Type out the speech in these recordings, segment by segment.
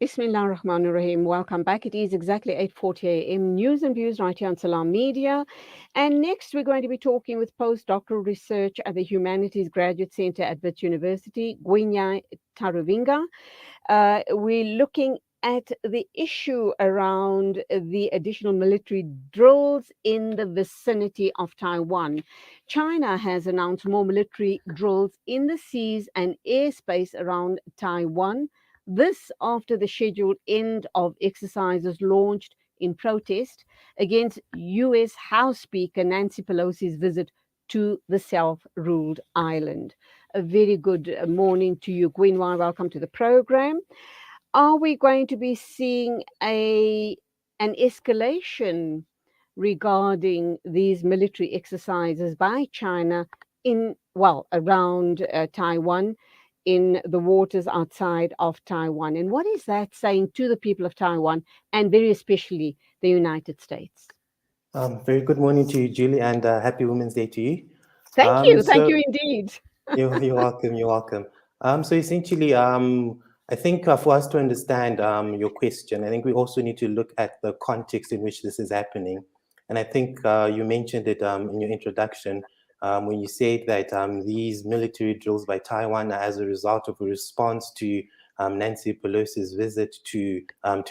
Bismillah ar-Rahman ar-Rahim. Welcome back. It is exactly 8:40 a.m. News and views right here on Salam Media. And next, we're going to be talking with postdoctoral research at the Humanities Graduate Centre at Wits University, Gwinyai Taruvinga. We're looking at the issue around the additional military drills in the vicinity of Taiwan. China has announced more military drills in the seas and airspace around Taiwan. This after the scheduled end of exercises launched in protest against US House Speaker Nancy Pelosi's visit to the self ruled island. A very good morning to you, Gwinyai. Welcome to the program. Are we going to be seeing an escalation regarding these military exercises by China around Taiwan, in the waters outside of Taiwan? And what is that saying to the people of Taiwan and very especially the United States? Very good morning to you, Julie, and happy Women's Day to you. Thank you. Thank So you indeed. you're welcome. You're welcome. So essentially, I think for us to understand your question, I think we also need to look at the context in which this is happening. And I think you mentioned it in your introduction when you said that these military drills by Taiwan are as a result of a response to Nancy Pelosi's visit to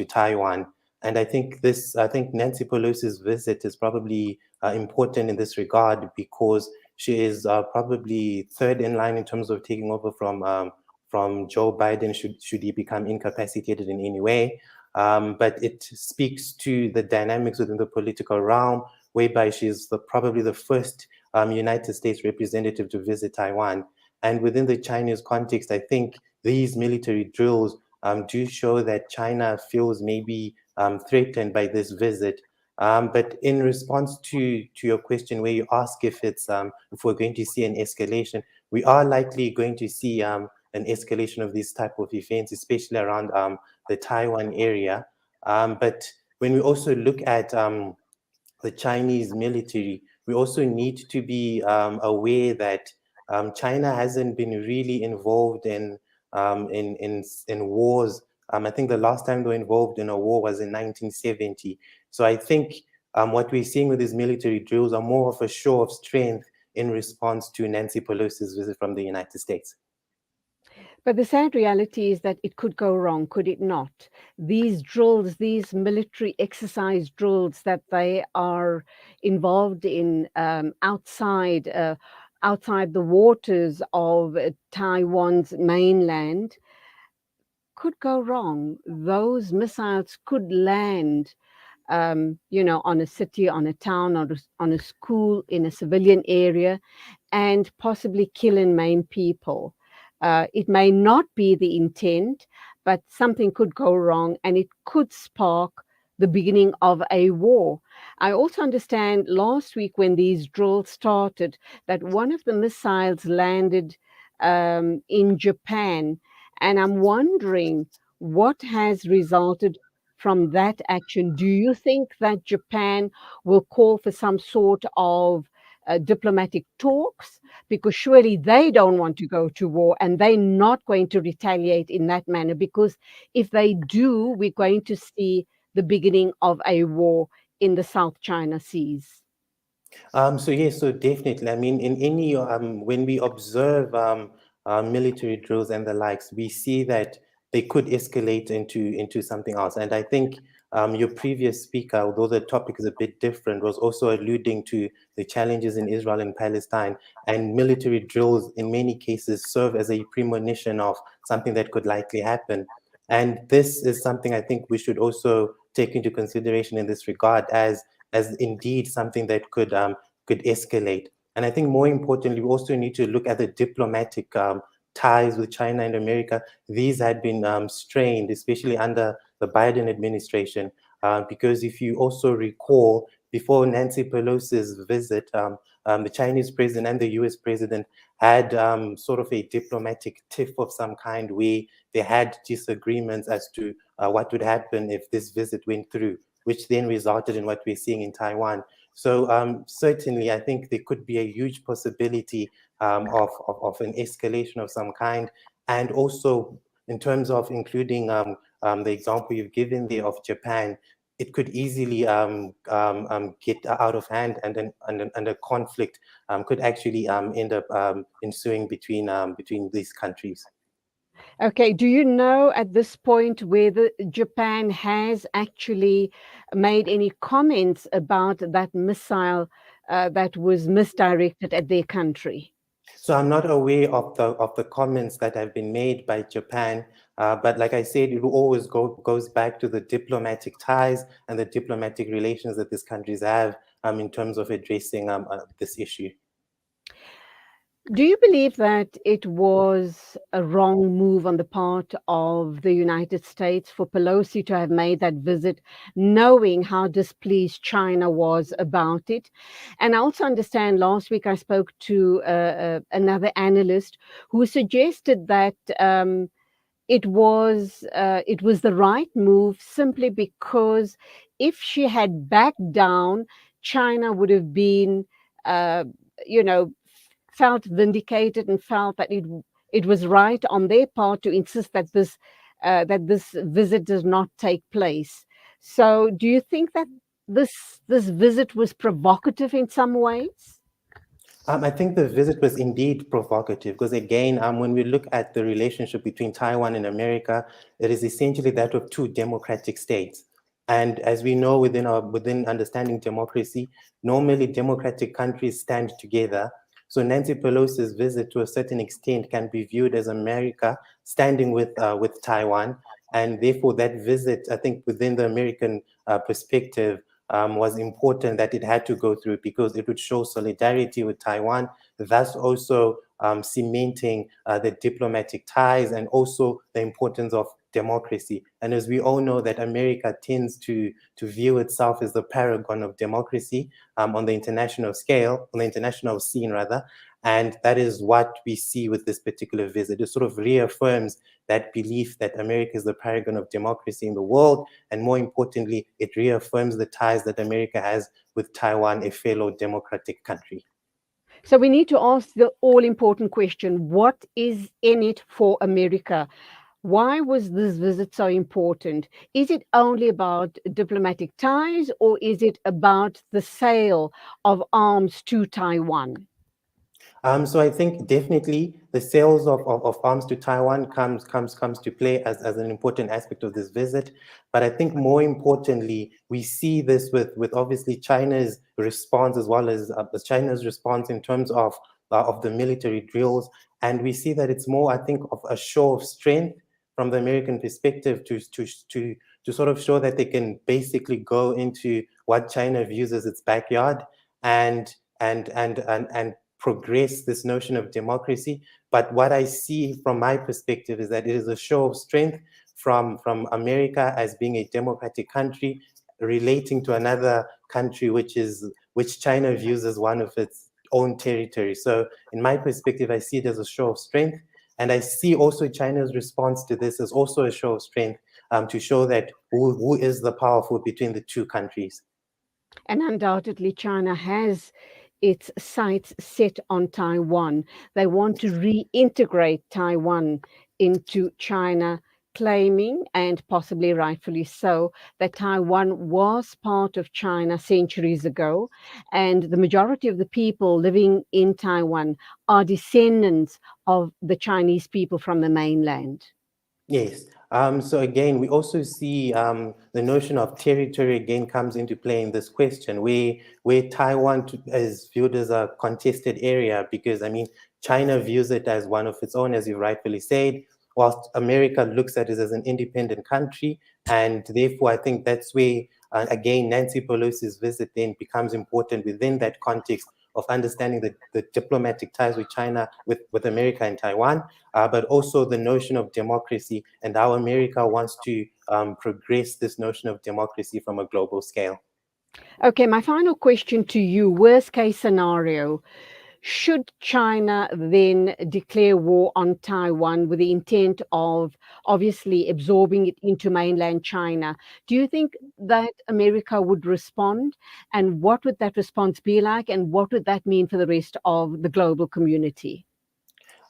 Taiwan. And I think Nancy Pelosi's visit is probably important in this regard because she is probably third in line in terms of taking over from Joe Biden should he become incapacitated in any way. But it speaks to the dynamics within the political realm, whereby she's probably the first United States representative to visit Taiwan. And within the Chinese context, I think these military drills do show that China feels maybe threatened by this visit. But in response to your question, where you ask if we're going to see an escalation, we are likely going to see an escalation of these type of events, especially around the Taiwan area. But when we also look at the Chinese military, we also need to be aware that China hasn't been really involved in wars. I think the last time they were involved in a war was in 1970. So I think what we're seeing with these military drills are more of a show of strength in response to Nancy Pelosi's visit from the United States. But the sad reality is that it could go wrong, could it not? These drills, these military exercise drills that they are involved in outside the waters of Taiwan's mainland, could go wrong. Those missiles could land, on a city, on a town, on a school, in a civilian area, and possibly kill and maim people. It may not be the intent, but something could go wrong and it could spark the beginning of a war. I also understand last week when these drills started that one of the missiles landed in Japan. And I'm wondering what has resulted from that action. Do you think that Japan will call for some sort of diplomatic talks? Because surely they don't want to go to war and they're not going to retaliate in that manner. Because if they do, we're going to see the beginning of a war in the South China Seas. So yes, so definitely. I mean, in any when we observe military drills and the likes, we see that they could escalate into something else. And I think your previous speaker, although the topic is a bit different, was also alluding to the challenges in Israel and Palestine. And military drills, in many cases, serve as a premonition of something that could likely happen. And this is something I think we should also take into consideration in this regard as indeed something that could escalate. And I think more importantly, we also need to look at the diplomatic ties with China and America. These had been strained, especially under the Biden administration, because if you also recall, before Nancy Pelosi's visit, the Chinese president and the US president had sort of a diplomatic tiff of some kind where they had disagreements as to what would happen if this visit went through, which then resulted in what we're seeing in Taiwan. So certainly, I think there could be a huge possibility of an escalation of some kind, and also in terms of including the example you've given there of Japan, it could easily get out of hand, and a conflict could actually end up ensuing between these countries. Okay, do you know at this point whether Japan has actually made any comments about that missile that was misdirected at their country? So I'm not aware of the comments that have been made by Japan, but like I said, it always goes back to the diplomatic ties and the diplomatic relations that these countries have in terms of addressing this issue. Do you believe that it was a wrong move on the part of the United States for Pelosi to have made that visit, knowing how displeased China was about it? And I also understand last week I spoke to another analyst who suggested that it was the right move simply because if she had backed down, China would have been, uh, you know, felt vindicated and felt that it was right on their part to insist that this visit does not take place. So, do you think that this visit was provocative in some ways? I think the visit was indeed provocative because, again, when we look at the relationship between Taiwan and America, it is essentially that of two democratic states. And as we know, within understanding democracy, normally democratic countries stand together. So Nancy Pelosi's visit, to a certain extent, can be viewed as America standing with Taiwan, and therefore that visit, I think, within the American perspective, was important that it had to go through because it would show solidarity with Taiwan, thus also cementing the diplomatic ties and also the importance of democracy. And as we all know, that America tends to view itself as the paragon of democracy on the international scale, on the international scene rather. And that is what we see with this particular visit. It sort of reaffirms that belief that America is the paragon of democracy in the world. And more importantly, it reaffirms the ties that America has with Taiwan, a fellow democratic country. So we need to ask the all important question: what is in it for America? Why was this visit so important? Is it only about diplomatic ties, or is it about the sale of arms to Taiwan? So I think definitely the sales of arms to Taiwan comes to play as an important aspect of this visit. But I think more importantly, we see this with obviously China's response as well as China's response in terms of the military drills. And we see that it's more, I think, of a show of strength from the American perspective to sort of show that they can basically go into what China views as its backyard and and progress this notion of democracy. But what I see from my perspective is that it is a show of strength from America as being a democratic country relating to another country which China views as one of its own territory. So in my perspective, I see it as a show of strength. And I see also China's response to this as also a show of strength to show that who is the powerful between the two countries. And undoubtedly, China has its sights set on Taiwan. They want to reintegrate Taiwan into China, claiming, and possibly rightfully so, that Taiwan was part of China centuries ago. And the majority of the people living in Taiwan are descendants of the Chinese people from the mainland. Yes. So again, we also see the notion of territory again comes into play in this question, where Taiwan is viewed as a contested area because, I mean, China views it as one of its own, as you rightfully said, whilst America looks at it as an independent country. And therefore, I think that's where, again, Nancy Pelosi's visit then becomes important within that context of understanding the diplomatic ties with China, with America and Taiwan, but also the notion of democracy and how America wants to progress this notion of democracy from a global scale. Okay, my final question to you, worst case scenario. Should China then declare war on Taiwan with the intent of obviously absorbing it into mainland China? Do you think that America would respond? And what would that response be like? And what would that mean for the rest of the global community?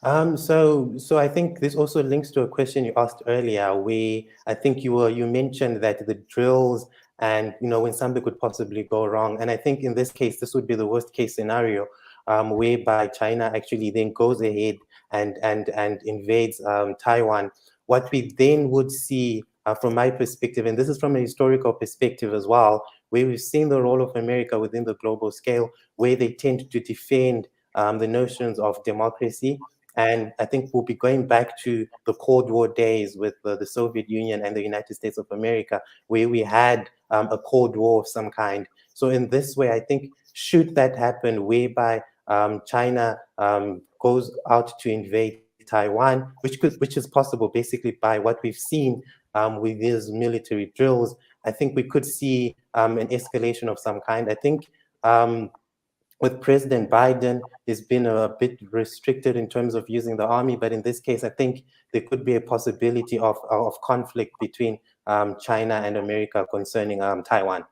So I think this also links to a question you asked earlier, where I think you mentioned that the drills and when something could possibly go wrong, and I think in this case this would be the worst case scenario, whereby China actually then goes ahead and invades Taiwan. What we then would see, from my perspective, and this is from a historical perspective as well, where we've seen the role of America within the global scale, where they tend to defend the notions of democracy. And I think we'll be going back to the Cold War days with the Soviet Union and the United States of America, where we had a Cold War of some kind. So in this way, I think should that happen, whereby China goes out to invade Taiwan, which is possible basically by what we've seen with these military drills, I think we could see an escalation of some kind. I think with President Biden, he's been a bit restricted in terms of using the army, but in this case, I think there could be a possibility of conflict between China and America concerning Taiwan.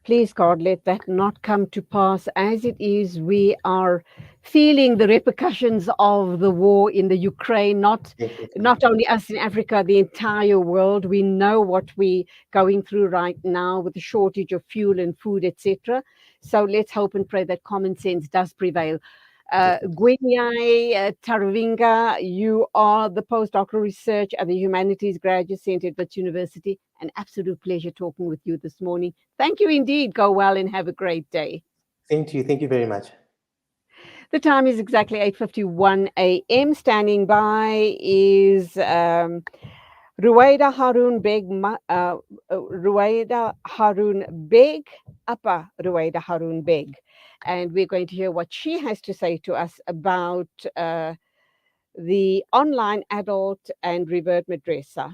Please, God, let that not come to pass. As it is, we are feeling the repercussions of the war in the Ukraine, not only us in Africa, the entire world. We know what we're going through right now with the shortage of fuel and food, etc. So let's hope and pray that common sense does prevail. Gwinyai Taruvinga, you are the postdoctoral research at the Humanities Graduate Centre at Wits University. An absolute pleasure talking with you this morning. Thank you indeed. Go well and have a great day. Same to you. Thank you very much. The time is exactly 8:51 a.m. Standing by is Ruwaida Harun Beg, Ruwaida Harun Beg, Upper Ruwaida Harun Beg. And we're going to hear what she has to say to us about the online adult and revert madrasa.